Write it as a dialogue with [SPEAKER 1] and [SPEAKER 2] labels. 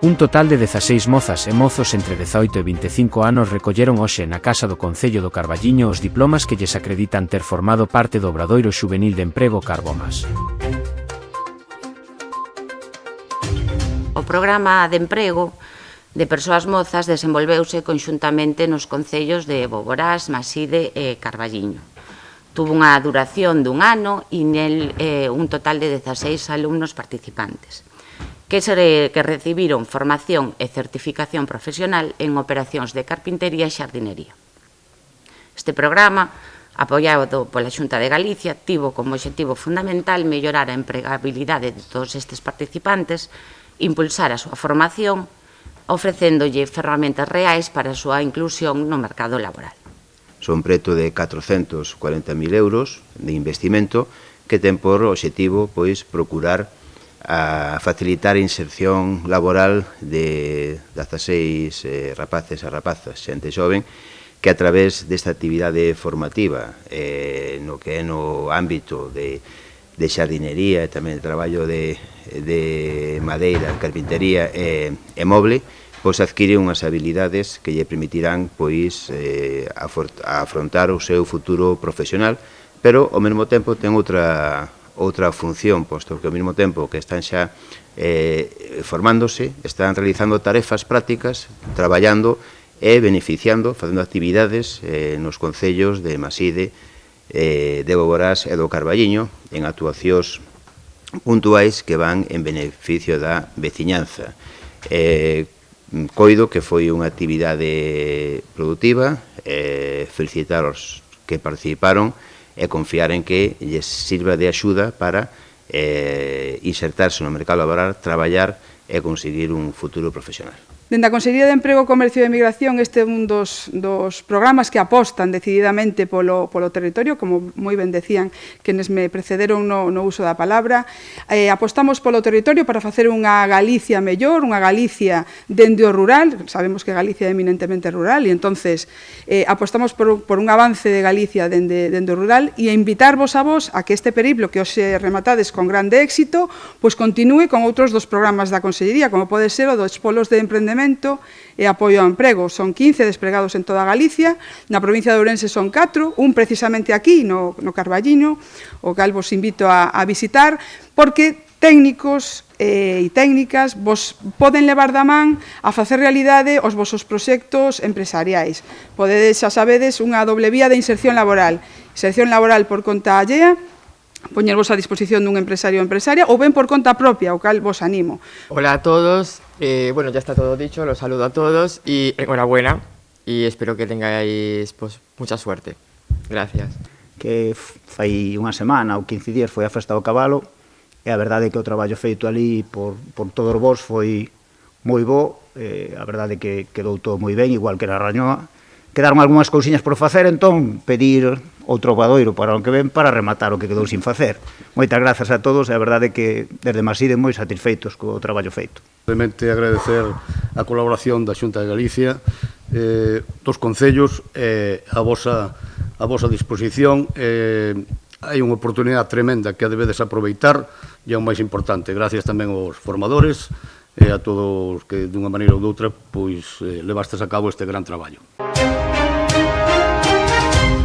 [SPEAKER 1] Un total de 16 mozas e mozos entre 18 e 25 anos recolleron hoxe na Casa do Concello do Carballiño os diplomas que lles acreditan ter formado parte do Obradoiro Xuvenil de Emprego Carbomas.
[SPEAKER 2] O programa de emprego de persoas mozas desenvolveuse conxuntamente nos concellos de Boborás, Maside e Carballiño. Tuvo unha duración dun ano e nel un total de 16 alumnos participantes que recibiron formación e certificación profesional en operacións de carpintería e xardinería. Este programa, apoiado pola Xunta de Galicia, tivo como obxectivo fundamental mellorar a empregabilidade de todos estes participantes, impulsar a súa formación, ofrecéndolle ferramentas reais para a súa inclusión no mercado laboral.
[SPEAKER 3] Son preto de 440.000 euros de investimento que ten por obxectivo procurar a facilitar a inserción laboral de 16 rapaces e rapazas, xente xoven, que a través desta actividade formativa no que é no ámbito de xardinería e tamén de traballo de madeira, carpintería e moble, adquire unhas habilidades que lle permitirán afrontar o seu futuro profesional, pero ao mesmo tempo ten outra función, posto que ao mesmo tempo que están xa formándose, están realizando tarefas prácticas, traballando e beneficiando, facendo actividades nos concellos de Maside, de Boborás e do Carballiño, en actuacións puntuais que van en beneficio da veciñanza. Coido que foi unha actividade productiva, felicitar os que participaron e confiar en que lles sirva de axuda para insertarse no mercado laboral, traballar e conseguir un futuro profesional.
[SPEAKER 4] Dende a Consellería de Emprego, Comercio e Emigración, este é un dos programas que apostan decididamente polo territorio, como moi ben decían quenes me precederon no uso da palabra. Apostamos polo territorio para facer unha Galicia mellor, unha Galicia dende o rural. Sabemos que Galicia é eminentemente rural e entonces apostamos por un avance de Galicia dende o rural e a invitarvos a vos a que este periplo que hoxe rematades con grande éxito, pois continúe con outros dos programas da Consellería, como pode ser o dos polos de emprendemento e apoio ao emprego. Son 15 despregados en toda Galicia, na provincia de Ourense son 4, un precisamente aquí, no Carballiño, o cal vos invito a visitar, porque técnicos e técnicas vos poden levar da man a facer realidade os vosos proxectos empresariais. Podedes, xa sabedes, unha doble vía de inserción laboral por conta allea, poñervos a disposición dun empresario ou empresaria, ou ben por conta propia, o cal vos animo.
[SPEAKER 5] Hola a todos, bueno, ya está todo dicho, los saludo a todos y enhorabuena y espero que tengáis mucha suerte. Gracias.
[SPEAKER 6] Que fai unha semana ou 15 días foi a festa do cabalo e a verdade é que o traballo feito ali por todos vós foi moi bo, a verdade é que quedou todo moi ben, igual que na Rañoa. Quedaron algunhas cousiñas por facer, entón pedir outro obradoiro para o que ven para rematar o que quedou sin facer. Moitas grazas a todos e a verdade é que desde Maside moi satisfeitos co traballo feito.
[SPEAKER 7] Realmente agradecer a colaboración da Xunta de Galicia, dos concellos, a vosa disposición. Hai unha oportunidade tremenda que a debedes aproveitar e é o máis importante. Gracias tamén aos formadores e a todos que dunha maneira ou doutra levastes a cabo este gran traballo.